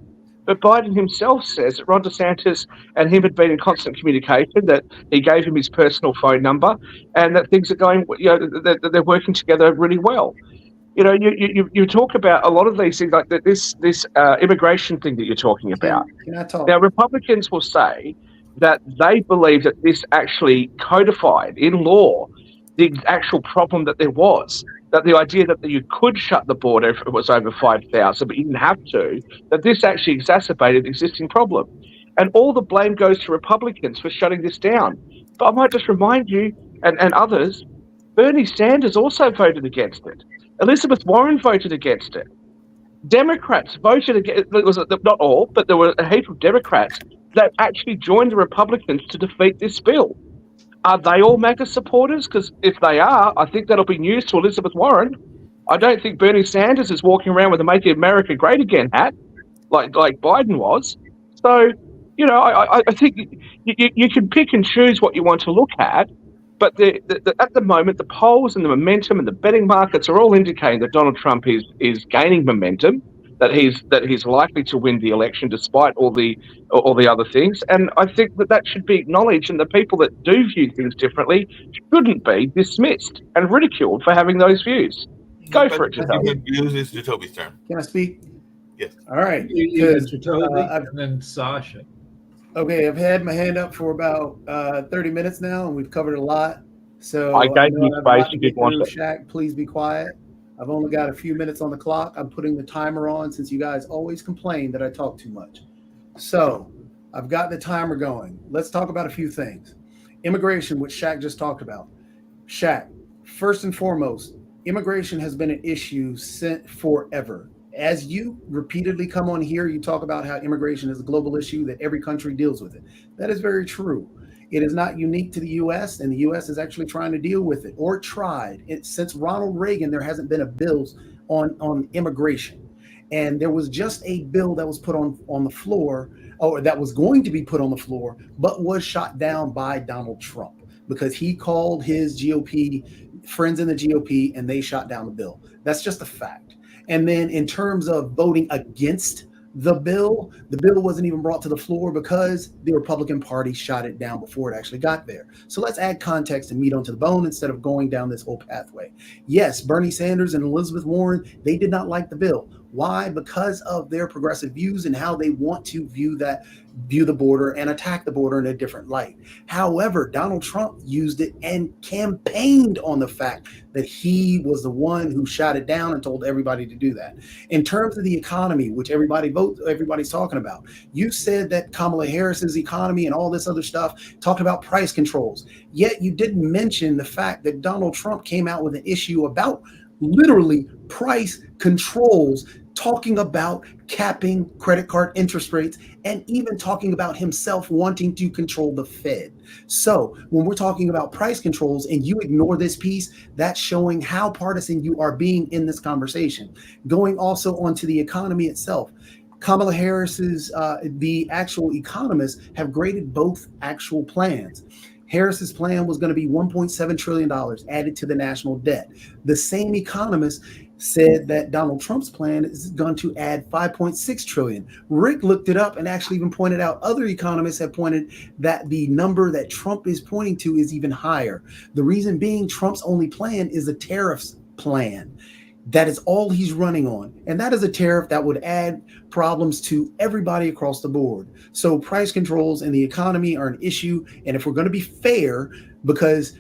But Biden himself says that Ron DeSantis and him had been in constant communication, that he gave him his personal phone number, and that things are going, you know, that they're working together really well. You know, you talk about a lot of these things, like this immigration thing that you're talking about. Can I talk? Now, Republicans will say that they believe that this actually codified in law the actual problem that there was. That the idea that you could shut the border if it was over 5,000, but you didn't have to, that this actually exacerbated the existing problem. And all the blame goes to Republicans for shutting this down. But I might just remind you and others, Bernie Sanders also voted against it. Elizabeth Warren voted against it. Democrats voted against it. Was not all, but there were a heap of Democrats that actually joined the Republicans to defeat this bill. Are they all MAGA supporters? Because if they are, I think that'll be news to Elizabeth Warren. I don't think Bernie Sanders is walking around with a "Make America Great Again" hat like Biden was. So, you know, I think you can pick and choose what you want to look at, but at the moment, the polls and the momentum and the betting markets are all indicating that Donald Trump is gaining momentum, that he's likely to win the election despite all the other things. And I think that should be acknowledged, and the people that do view things differently shouldn't be dismissed and ridiculed for having those views. Go for it, Jacoby. It's Jacoby's turn. Can I speak? Yes. All right. You Because, Mr. Toby, I've- and then Sasha. okay, I've had my hand up for about 30 minutes now, and we've covered a lot. So I gave know you I have a lot space, to you get didn't want through. it. Shaq, please be quiet. I've only got a few minutes on the clock. I'm putting the timer on since you guys always complain that I talk too much. So I've got the timer going. Let's talk about a few things. Immigration, which Shaq just talked about. Shaq, first and foremost, immigration has been an issue since forever. As you repeatedly come on here, you talk about how immigration is a global issue, that every country deals with it. That is very true. It is not unique to the U.S., and the U.S. is actually trying to deal with it, or tried. Since Ronald Reagan, there hasn't been a bill on immigration. And there was just a bill that was put on the floor, or that was going to be put on the floor, but was shot down by Donald Trump because he called his GOP friends in the GOP and they shot down the bill. That's just a fact. And then in terms of voting against the bill wasn't even brought to the floor because the Republican Party shot it down before it actually got there. So let's add context and meat onto the bone instead of going down this whole pathway. Yes, Bernie Sanders and Elizabeth Warren, they did not like the bill. Why? Because of their progressive views and how they want to view the border and attack the border in a different light. However, Donald Trump used it and campaigned on the fact that he was the one who shot it down and told everybody to do that. In terms of the economy, which everybody's talking about, you said that Kamala Harris's economy and all this other stuff talked about price controls. Yet you didn't mention the fact that Donald Trump came out with an issue about literally price controls, talking about capping credit card interest rates, and even talking about himself wanting to control the Fed. So when we're talking about price controls and you ignore this piece, that's showing how partisan you are being in this conversation. Going also onto the economy itself, Kamala Harris's, the actual economists have graded both actual plans. Harris's plan was going to be $1.7 trillion added to the national debt. The same economist said that Donald Trump's plan is going to add 5.6 trillion. Rick looked it up and actually even pointed out other economists have pointed that the number that Trump is pointing to is even higher. The reason being Trump's only plan is a tariffs plan. That is all he's running on. And that is a tariff that would add problems to everybody across the board. So price controls and the economy are an issue. And if we're going to be fair, because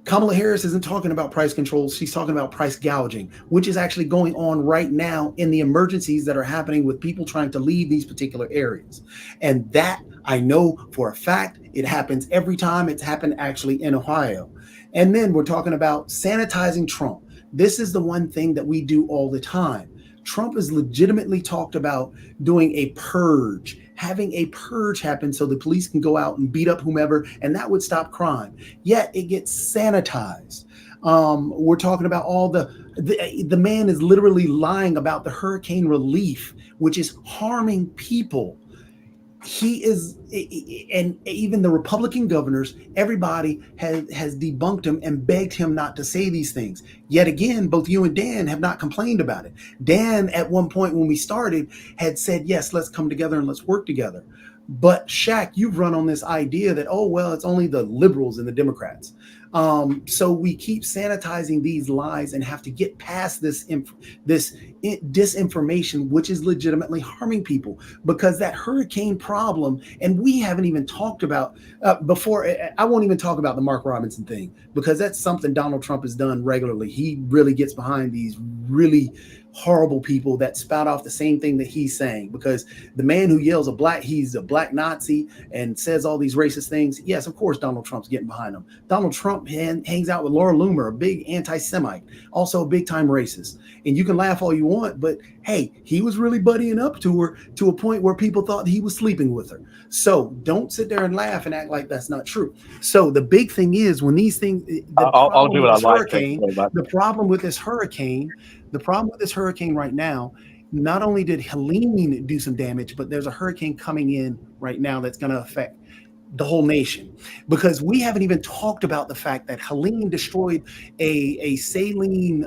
Kamala Harris isn't talking about price controls. She's talking about price gouging, which is actually going on right now in the emergencies that are happening with people trying to leave these particular areas. And that I know for a fact, it happens every time. It's happened actually in Ohio. And then we're talking about sanitizing Trump. This is the one thing that we do all the time. Trump has legitimately talked about doing a purge, having a purge happen so the police can go out and beat up whomever, and that would stop crime. Yet it gets sanitized. We're talking about all the man is literally lying about the hurricane relief, which is harming people. He is, and even the Republican governors, everybody has debunked him and begged him not to say these things. Yet again, both you and Dan have not complained about it. Dan, at one point when we started, had said, yes, let's come together and let's work together. But Shaq, you've run on this idea that, oh, well, it's only the liberals and the Democrats. So we keep sanitizing these lies and have to get past this disinformation, which is legitimately harming people, because that hurricane problem, and we haven't even talked about before. I won't even talk about the Mark Robinson thing, because that's something Donald Trump has done regularly. He really gets behind these really horrible people that spout off the same thing that he's saying, because the man who yells he's a black Nazi and says all these racist things. Yes, of course, Donald Trump's getting behind him. Donald Trump hangs out with Laura Loomer, a big anti-Semite, also a big time racist. And you can laugh all you want, but hey, he was really buddying up to her to a point where people thought he was sleeping with her. So don't sit there and laugh and act like that's not true. So the big thing is, when these things, I'll do what I like. the problem with this hurricane right now, not only did Helene do some damage, but there's a hurricane coming in right now that's going to affect the whole nation, because we haven't even talked about the fact that Helene destroyed a saline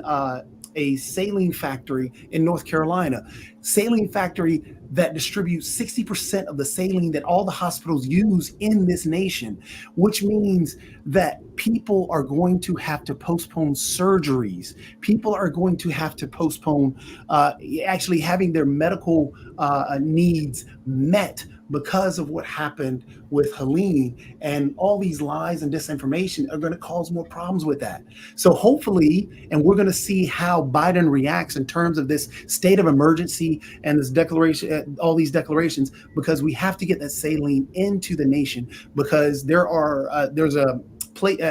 factory in North Carolina, saline factory that distributes 60% of the saline that all the hospitals use in this nation, which means that people are going to have to postpone surgeries. People are going to have to postpone actually having their medical needs met because of what happened with Helene. And all these lies and disinformation are going to cause more problems with that. So hopefully, and we're going to see how Biden reacts in terms of this state of emergency and this declaration, all these declarations, because we have to get that saline into the nation, because there's a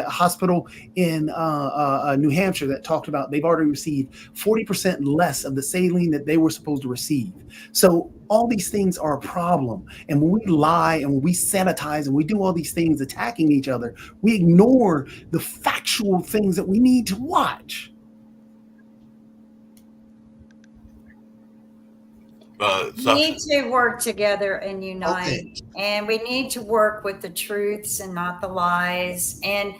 hospital in New Hampshire that talked about they've already received 40% less of the saline that they were supposed to receive. So all these things are a problem. And when we lie and when we sanitize and we do all these things attacking each other, we ignore the factual things that we need to watch. We need to work together and unite, and we need to work with the truths and not the lies. And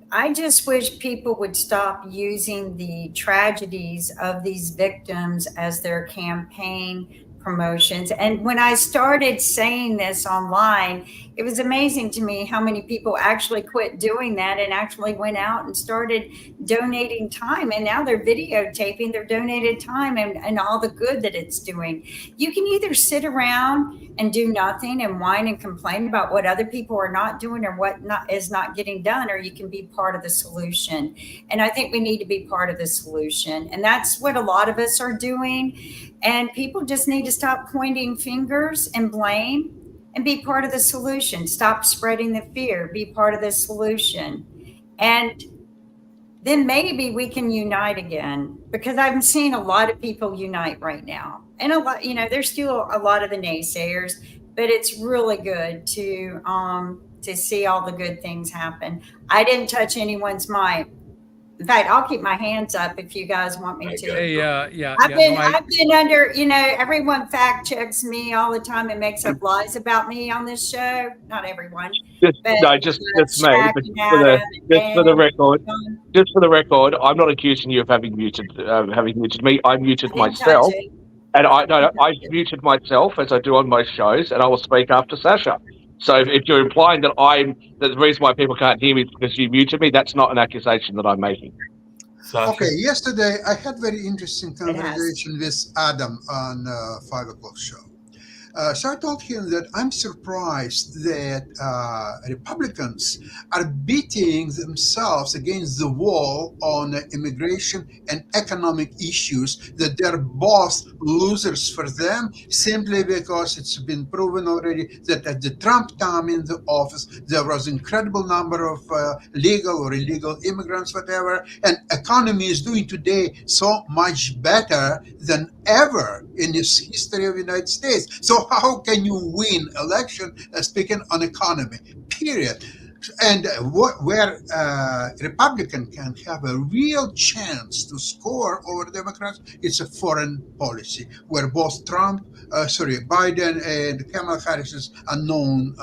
I just wish people would stop using the tragedies of these victims as their campaign promotions. And when I started saying this online, it was amazing to me how many people actually quit doing that and actually went out and started donating time. And now they're videotaping their donated time and all the good that it's doing. You can either sit around and do nothing and whine and complain about what other people are not doing or what is not getting done, or you can be part of the solution. And I think we need to be part of the solution. And that's what a lot of us are doing. And people just need to stop pointing fingers and blame and be part of the solution. Stop spreading the fear, be part of the solution. And then maybe we can unite again, because I'm seeing a lot of people unite right now. And a lot, there's still a lot of the naysayers, but it's really good to see all the good things happen. I didn't touch anyone's mic. In fact, I'll keep my hands up if you guys want me to. Hey, I've been under, everyone fact checks me all the time and makes up lies about me on this show. Not everyone. Just me. But just for the record, I'm not accusing you of having muted me. I muted myself, and I muted myself as I do on my shows, and I will speak after Sasha. So if you're implying that the reason why people can't hear me is because you muted me, that's not an accusation that I'm making. Sasha? Okay, yesterday I had very interesting conversation with Adam on 5 o'clock show. So I told him that I'm surprised that Republicans are beating themselves against the wall on immigration and economic issues, that they're both losers for them, simply because it's been proven already that at the Trump time in the office, there was incredible number of legal or illegal immigrants, whatever, and economy is doing today so much better than ever in this history of the United States. So how can you win election speaking on economy? Period. And where Republican can have a real chance to score over Democrats, it's a foreign policy where both Biden and Kamala Harris is unknown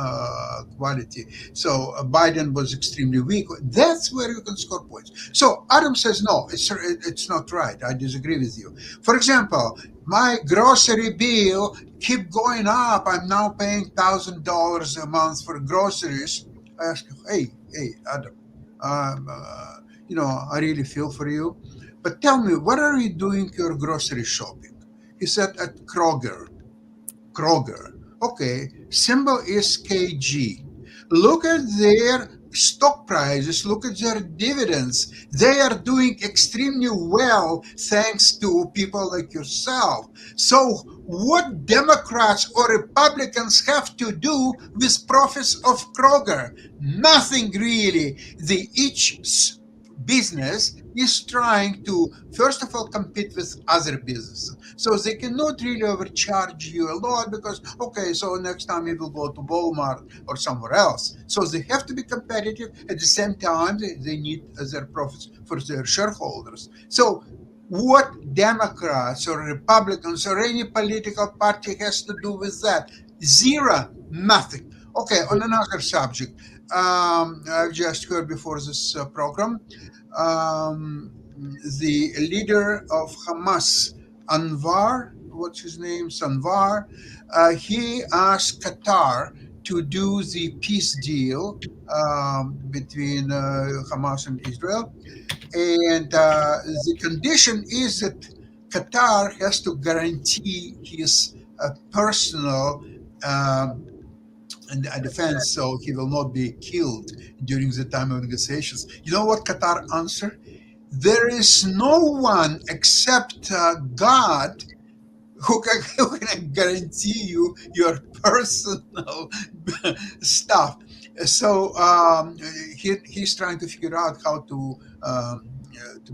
quality. So Biden was extremely weak. That's where you can score points. So Adam says, no, it's not right. I disagree with you. For example, my grocery bill keep going up. I'm now paying $1,000 a month for groceries. I asked him, hey, Adam, I really feel for you, but tell me, where are you doing your grocery shopping? He said, at Kroger. Okay, symbol is KG. Look at their stock prices, look at their dividends. They are doing extremely well thanks to people like yourself. So what Democrats or Republicans have to do with profits of Kroger? Nothing really. Each business is trying to, first of all, compete with other businesses. So they cannot really overcharge you a lot because, okay, so next time you will go to Walmart or somewhere else. So they have to be competitive. At the same time, they need their profits for their shareholders. So what Democrats or Republicans or any political party has to do with that? Zero, nothing. Okay, on another subject, I've just heard before this program, the leader of Hamas, Anwar, what's his name? Sanwar, he asked Qatar to do the peace deal between Hamas and Israel. And the condition is that Qatar has to guarantee his personal defense, so he will not be killed during the time of negotiations. You know what Qatar answered? There is no one except God who can guarantee you your personal stuff. So he's trying to figure out how to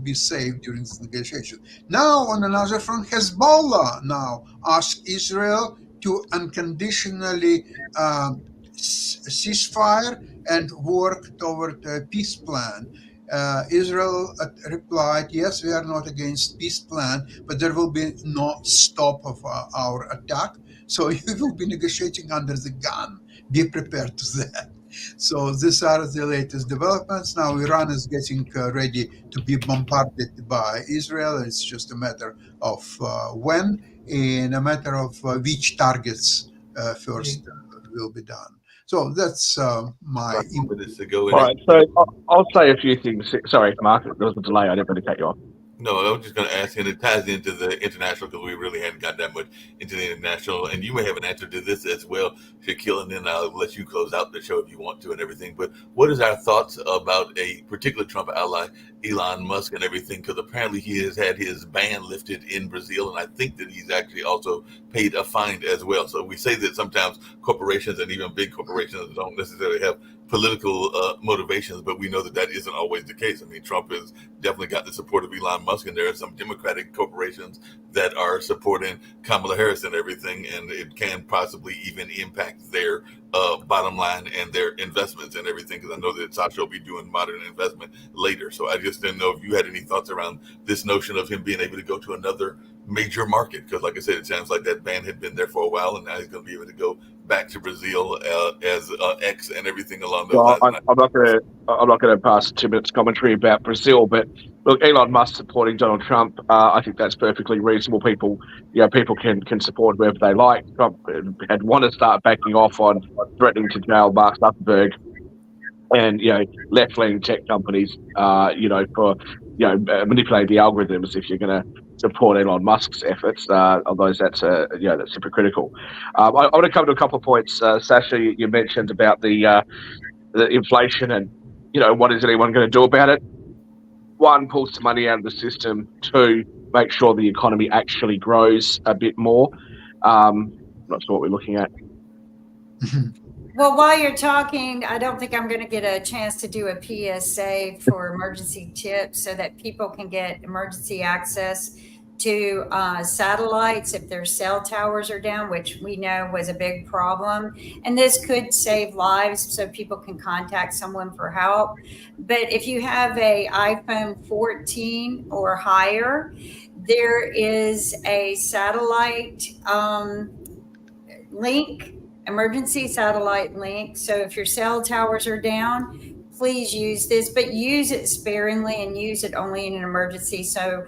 be safe during this negotiation. Now, on another front, Hezbollah now asked Israel to unconditionally ceasefire and work toward a peace plan. Israel replied, yes, we are not against peace plan, but there will be no stop of our attack. So we will be negotiating under the gun. Be prepared to that. So these are the latest developments. Now Iran is getting ready to be bombarded by Israel. It's just a matter of when, and a matter of which targets first will be done. So that's my minutes to go. All right, so I'll say a few things. Sorry, Mark, there was a delay. I didn't want to cut you off. No, I was just going to ask, and it ties into the international because we really hadn't got that much into the international. And you may have an answer to this as well, Shaquille, and then I'll let you close out the show if you want to and everything. But what is our thoughts about a particular Trump ally, Elon Musk, and everything? Because apparently he has had his ban lifted in Brazil, and I think that he's actually also paid a fine as well. So we say that sometimes corporations and even big corporations don't necessarily have political motivations, but we know that that isn't always the case. I mean, Trump has definitely got the support of Elon Musk, and there are some Democratic corporations that are supporting Kamala Harris and everything, and it can possibly even impact their bottom line and their investments and everything, because I know that Sasha will be doing modern investment later. So I just didn't know if you had any thoughts around this notion of him being able to go to another major market, because like I said, it sounds like that ban had been there for a while, and now he's going to be able to go back to Brazil as X and everything along those lines. I'm not going to pass 2 minutes commentary about Brazil, but look, Elon Musk supporting Donald Trump, I think that's perfectly reasonable. People can support whoever they like. Trump had want to start backing off on threatening to jail Mark Zuckerberg and left-leaning tech companies, for manipulating the algorithms. If you're going to support Elon Musk's efforts, although that's that's hypocritical. I want to come to a couple of points. Sasha, you mentioned about the inflation and what is anyone going to do about it? One, pull some money out of the system. Two, make sure the economy actually grows a bit more. Not sure what we're looking at. Well, while you're talking, I don't think I'm going to get a chance to do a PSA for emergency tips so that people can get emergency access to satellites if their cell towers are down, which we know was a big problem. And this could save lives so people can contact someone for help. But if you have a iPhone 14 or higher, there is a satellite link, emergency satellite link. So if your cell towers are down, please use this, but use it sparingly and use it only in an emergency. So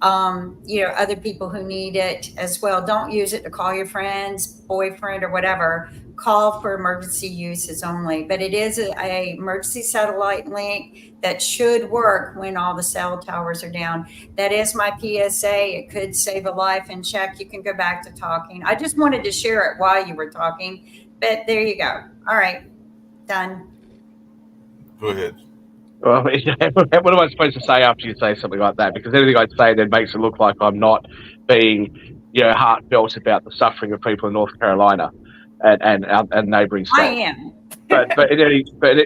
other people who need it as well. Don't use it to call your friends, boyfriend, or whatever. Call for emergency uses only. But it is a emergency satellite link that should work when all the cell towers are down. That is my PSA. It could save a life. And Chuck, you can go back to talking. I just wanted to share it while you were talking. But there you go. All right. Done. Go ahead. Well, what am I supposed to say after you say something like that? Because anything I say then makes it look like I'm not being, heartfelt about the suffering of people in North Carolina and neighbouring states. I am. But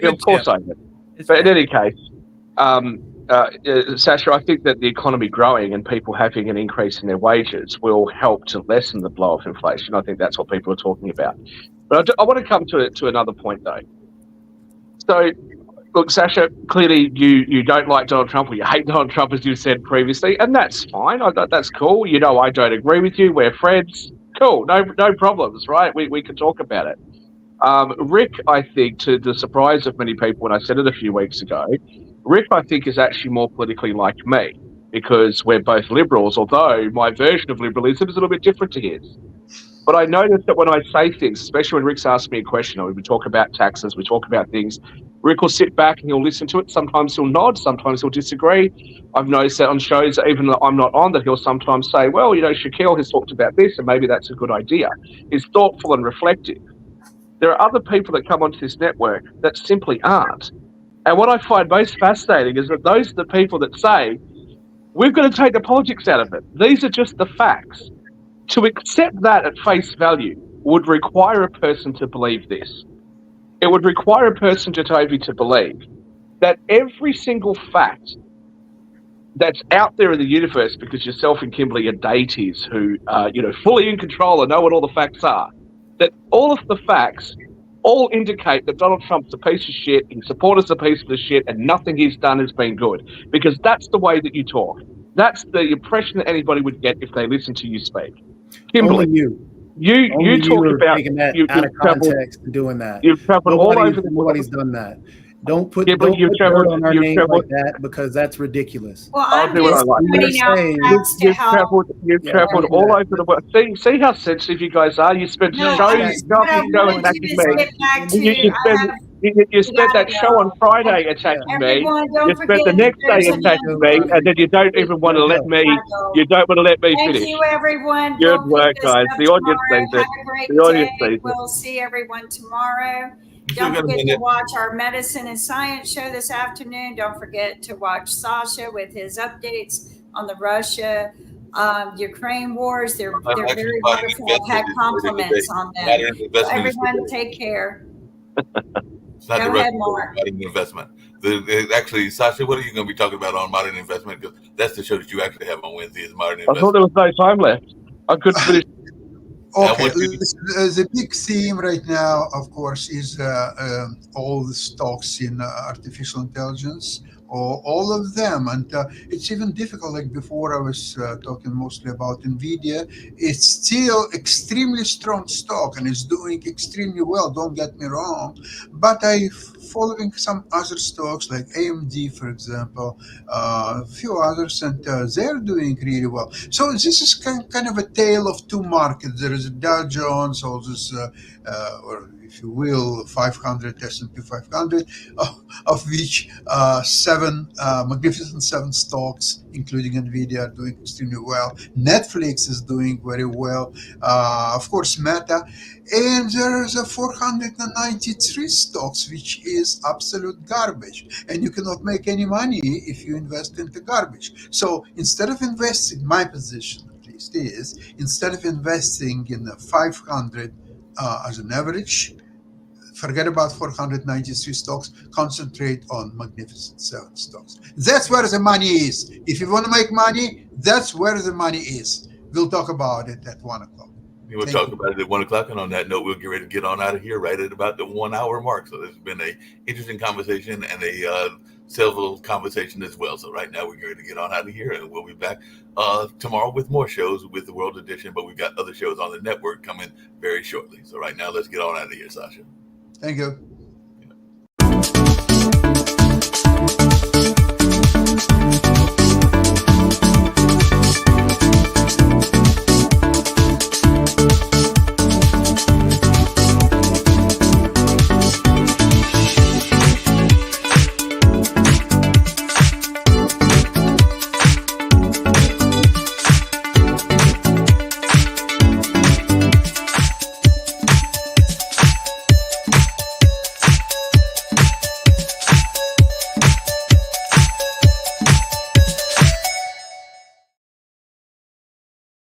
of course I am. But in any case, Sasha, I think that the economy growing and people having an increase in their wages will help to lessen the blow of inflation. I think that's what people are talking about. But I want to come to another point though. So. Look, Sasha, clearly you don't like Donald Trump, or you hate Donald Trump, as you said previously, and that's fine. That's cool. I don't agree with you. We're friends. Cool. No problems, right? We can talk about it. Rick, I think, to the surprise of many people when I said it a few weeks ago, Rick, I think, is actually more politically like me because we're both liberals, although my version of liberalism is a little bit different to his. But I noticed that when I say things, especially when Rick's asked me a question, or we talk about taxes, we talk about things, Rick will sit back and he'll listen to it. Sometimes he'll nod, sometimes he'll disagree. I've noticed that on shows, even that I'm not on, that he'll sometimes say, well, Shaquille has talked about this and maybe that's a good idea. He's thoughtful and reflective. There are other people that come onto this network that simply aren't. And what I find most fascinating is that those are the people that say, we've got to take the politics out of it. These are just the facts. To accept that at face value would require a person to believe this. It would require a person, Jatovi, to believe that every single fact that's out there in the universe, because yourself and Kimberly are deities who are, fully in control and know what all the facts are, that all of the facts all indicate that Donald Trump's a piece of shit, his supporters are a piece of the shit, and nothing he's done has been good. Because that's the way that you talk. That's the impression that anybody would get if they listen to you speak. Kimberly, Only you. You talk about taking that you've out of traveled, context and doing that. You've traveled all over the world. Nobody's done that. Don't put Yeah, but don't you've put traveled- dirt on our you've name traveled- like that because that's ridiculous. Well, I'll I'm do what I just like. putting out You're facts to help. You've Yeah, traveled yeah. all over the world. See how sensitive you guys are. You spent No, shows I just, what I nothing go wanted attacking to me. get back to, You I have spent that show on Friday attacking me. everyone, don't You forget. spent the next there's day attacking me, another- and then you don't even want to let me. You don't want to let me Thank finish. you, everyone. Good Don't work, pick us guys. up The audience tomorrow. sees it. Have a great The audience day. sees it. We'll see everyone tomorrow. You still Don't got a forget to minute. watch our medicine and science show this afternoon. Don't forget to watch Sasha with his updates on the Russia, Ukraine wars. They're very Actually, wonderful. I've had compliments on them. Modern investment is Everyone, take care. It's not Go the ahead, rest Mark. modern investment. Actually, Sasha, what are you going to be talking about on modern investment? Because that's the show that you actually have on Wednesday. Is modern I thought investment. there was no time left. I couldn't finish. Okay, what you- the big theme right now, of course, is all the stocks in artificial intelligence, or all of them. And it's even difficult, like before I was talking mostly about NVIDIA, it's still extremely strong stock and it's doing extremely well, don't get me wrong. But I following some other stocks like AMD, for example, a few others, and they're doing really well. So this is kind of a tale of two markets. There is is Dow Jones, all this, or if you will, 500 S&P 500, of which 7 magnificent 7 stocks, including Nvidia, are doing extremely well. Netflix is doing very well. Of course, Meta. And there's a 493 stocks, which is absolute garbage. And you cannot make any money if you invest into garbage. So instead of investing, my position at least is, instead of investing in 500 as an average, forget about 493 stocks, concentrate on Magnificent 7 stocks. That's where the money is. If you want to make money, that's where the money is. We'll talk about it at 1 o'clock. We'll talk about it at 1 o'clock. And on that note, we'll get ready to get on out of here right at about the 1 hour mark. So this has been a interesting conversation and a civil conversation as well. So right now we're going to get on out of here, and we'll be back tomorrow with more shows with the World Edition. But we've got other shows on the network coming very shortly. So right now, let's get on out of here, Sasha. Thank you.